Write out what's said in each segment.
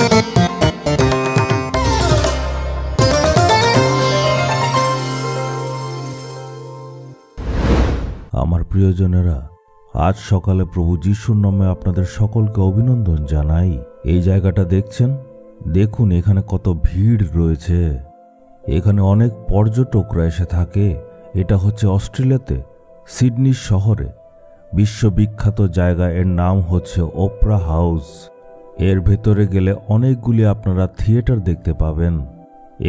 আমার প্রিয়জনেরা, আজ সকালে প্রভু যিশুর নামে আপনাদের সকলকে অভিনন্দন জানাই। এই জায়গাটা দেখছেন, দেখুন এখানে কত ভিড় রয়েছে। এখানে অনেক পর্যটকরা এসে থাকে। এটা হচ্ছে অস্ট্রেলিয়াতে সিডনি শহরে বিশ্ববিখ্যাত জায়গা। এর নাম হচ্ছে ওপরা হাউস। এর ভেতরে গেলে অনেকগুলি আপনারা থিয়েটার দেখতে পাবেন।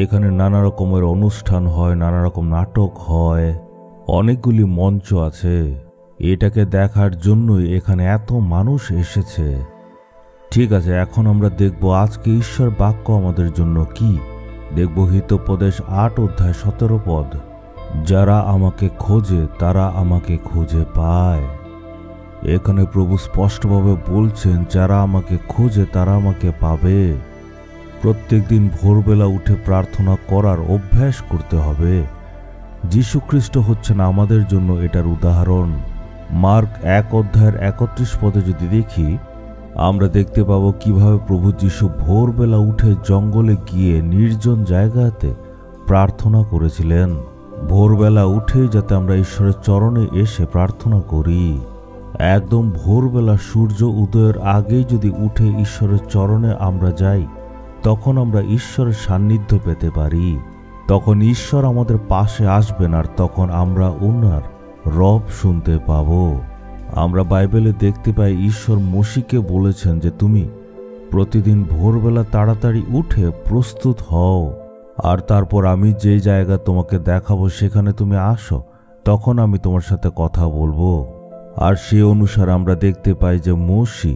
এখানে নানা রকমের অনুষ্ঠান হয়, নানা রকম নাটক হয়, অনেকগুলি মঞ্চ আছে। এটাকে দেখার জন্যই এখানে এত মানুষ এসেছে। ঠিক আছে, এখন আমরা দেখব আজকে ঈশ্বর বাক্য আমাদের জন্য কি। দেখব হিতোপদেশ 8 অধ্যায় 17 পদ। যারা আমাকে খোঁজে তারা আমাকে খুঁজে পায়। এখানে প্রভু স্পষ্টভাবে বলছেন, যারা আমাকে খোঁজে তারা আমাকে পাবে। প্রত্যেক দিন ভোরবেলা উঠে প্রার্থনা করার অভ্যাস করতে হবে। যীশু খ্রিস্ট হচ্ছেন আমাদের জন্য এটার উদাহরণ। মার্ক 1 অধ্যায়ের 31 পদে যদি দেখি, আমরা দেখতে পাবো কিভাবে প্রভু যীশু ভোরবেলা উঠে জঙ্গলে গিয়ে নির্জন জায়গাতে প্রার্থনা করেছিলেন। ভোরবেলা উঠেই যাতে আমরা ঈশ্বরের চরণে এসে প্রার্থনা করি। একদম ভোরবেলা সূর্য উদয়ের আগেই যদি উঠে ঈশ্বরের চরণে আমরা যাই, তখন আমরা ঈশ্বরের সান্নিধ্য পেতে পারি। তখন ঈশ্বর আমাদের পাশে আসবেন, আর তখন আমরা ওনার রব শুনতে পাব। আমরা বাইবেলে দেখতে পাই ঈশ্বর মোশিকে বলেছেন যে তুমি প্রতিদিন ভোরবেলা তাড়াতাড়ি উঠে প্রস্তুত হও, আর তারপর আমি যে জায়গা তোমাকে দেখাবো সেখানে তুমি আসো, তখন আমি তোমার সাথে কথা বলবো। আর সে অনুসারে আমরা দেখতে পাই যে মোশি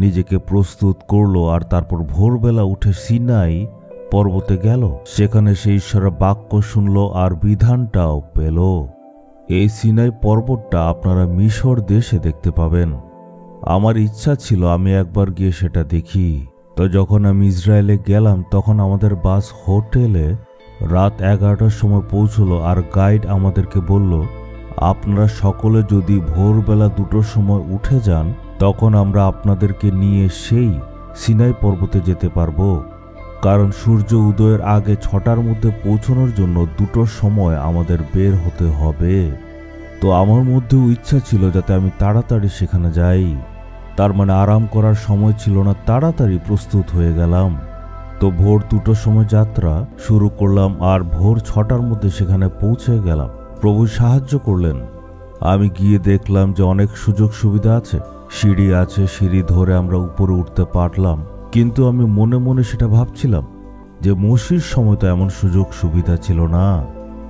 নিজেকে প্রস্তুত করলো, আর তারপর ভোরবেলা উঠে সিনাই পর্বতে গেল। সেখানে সে ঈশ্বরের বাক্য শুনল আর বিধানটাও পেল। এই সিনাই পর্বতটা আপনারা মিশর দেশে দেখতে পাবেন। আমার ইচ্ছা ছিল আমি একবার গিয়ে সেটা দেখি। তো যখন আমি ইসরায়েলে গেলাম, তখন আমাদের বাস হোটেলে রাত 11টার সময় পৌঁছলো। আর গাইড আমাদেরকে বলল, আপনারা সকলে যদি ভোরবেলা 2টোর সময় উঠে যান, তখন আমরা আপনাদেরকে নিয়ে সেই সিনাই পর্বতে যেতে পারবো। কারণ সূর্য উদয়ের আগে 6টার মধ্যে পৌঁছানোর জন্য 2টোর সময় আমাদের বের হতে হবে। তো আমার মধ্যেও ইচ্ছা ছিল যাতে আমি তাড়াতাড়ি সেখানে যাই। তার মানে আরাম করার সময় ছিল না, তাড়াতাড়ি প্রস্তুত হয়ে গেলাম। তো ভোর 2টোর সময় যাত্রা শুরু করলাম, আর ভোর 6টার মধ্যে সেখানে পৌঁছে গেলাম। প্রভু সাহায্য করলেন। আমি গিয়ে দেখলাম যে অনেক সুযোগ সুবিধা আছে, সিঁড়ি আছে, সিঁড়ি ধরে আমরা উপরে উঠতে পারলাম। কিন্তু আমি মনে মনে সেটা ভাবছিলাম যে মোশির সময় তো এমন সুযোগ সুবিধা ছিল না।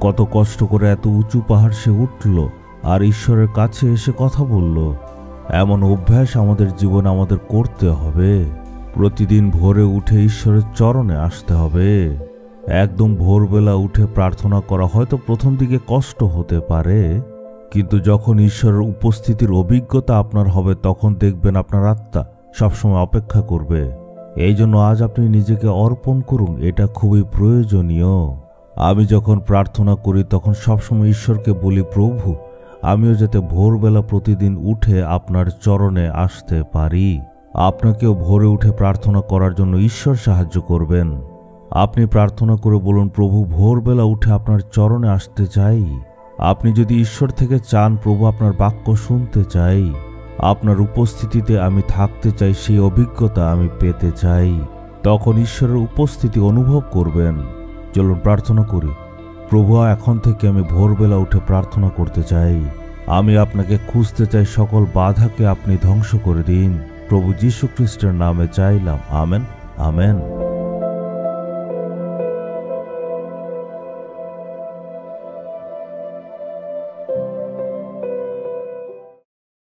কত কষ্ট করে এত উঁচু পাহাড় সে উঠল আর ঈশ্বরের কাছে এসে কথা বলল। এমন অভ্যাস আমাদের জীবনে আমাদের করতে হবে। প্রতিদিন ভোরে উঠে ঈশ্বরের চরণে আসতে হবে। একদম ভোরবেলা উঠে প্রার্থনা করা হয়তো প্রথম দিকে কষ্ট হতে পারে, কিন্তু যখন ঈশ্বরের উপস্থিতির অভিজ্ঞতা আপনার হবে, তখন দেখবেন আপনার আত্মা সবসময় অপেক্ষা করবে। এই জন্য আজ আপনি নিজেকে অর্পণ করুন, এটা খুবই প্রয়োজনীয়। আমি যখন প্রার্থনা করি তখন সবসময় ঈশ্বরকে বলি, প্রভু আমিও যাতে ভোরবেলা প্রতিদিন উঠে আপনার চরণে আসতে পারি। আপনাকেও ভোরে উঠে প্রার্থনা করার জন্য ঈশ্বর সাহায্য করবেন। আপনি প্রার্থনা করে বলুন, প্রভু ভোরবেলা উঠে আপনার চরণে আসতে চাই। আপনি যদি ঈশ্বর থেকে চান, প্রভু আপনার বাক্য শুনতে চাই, আপনার উপস্থিতিতে আমি থাকতে চাই, সেই অভিজ্ঞতা আমি পেতে চাই, তখন ঈশ্বরের উপস্থিতি অনুভব করবেন। চলুন প্রার্থনা করি। প্রভু, এখন থেকে আমি ভোরবেলা উঠে প্রার্থনা করতে চাই। আমি আপনাকে খুঁজতে চাই, সকল বাধাকে আপনি ধ্বংস করে দিন। প্রভু যীশু খ্রিস্টের নামে চাইলাম, আমেন, আমেন।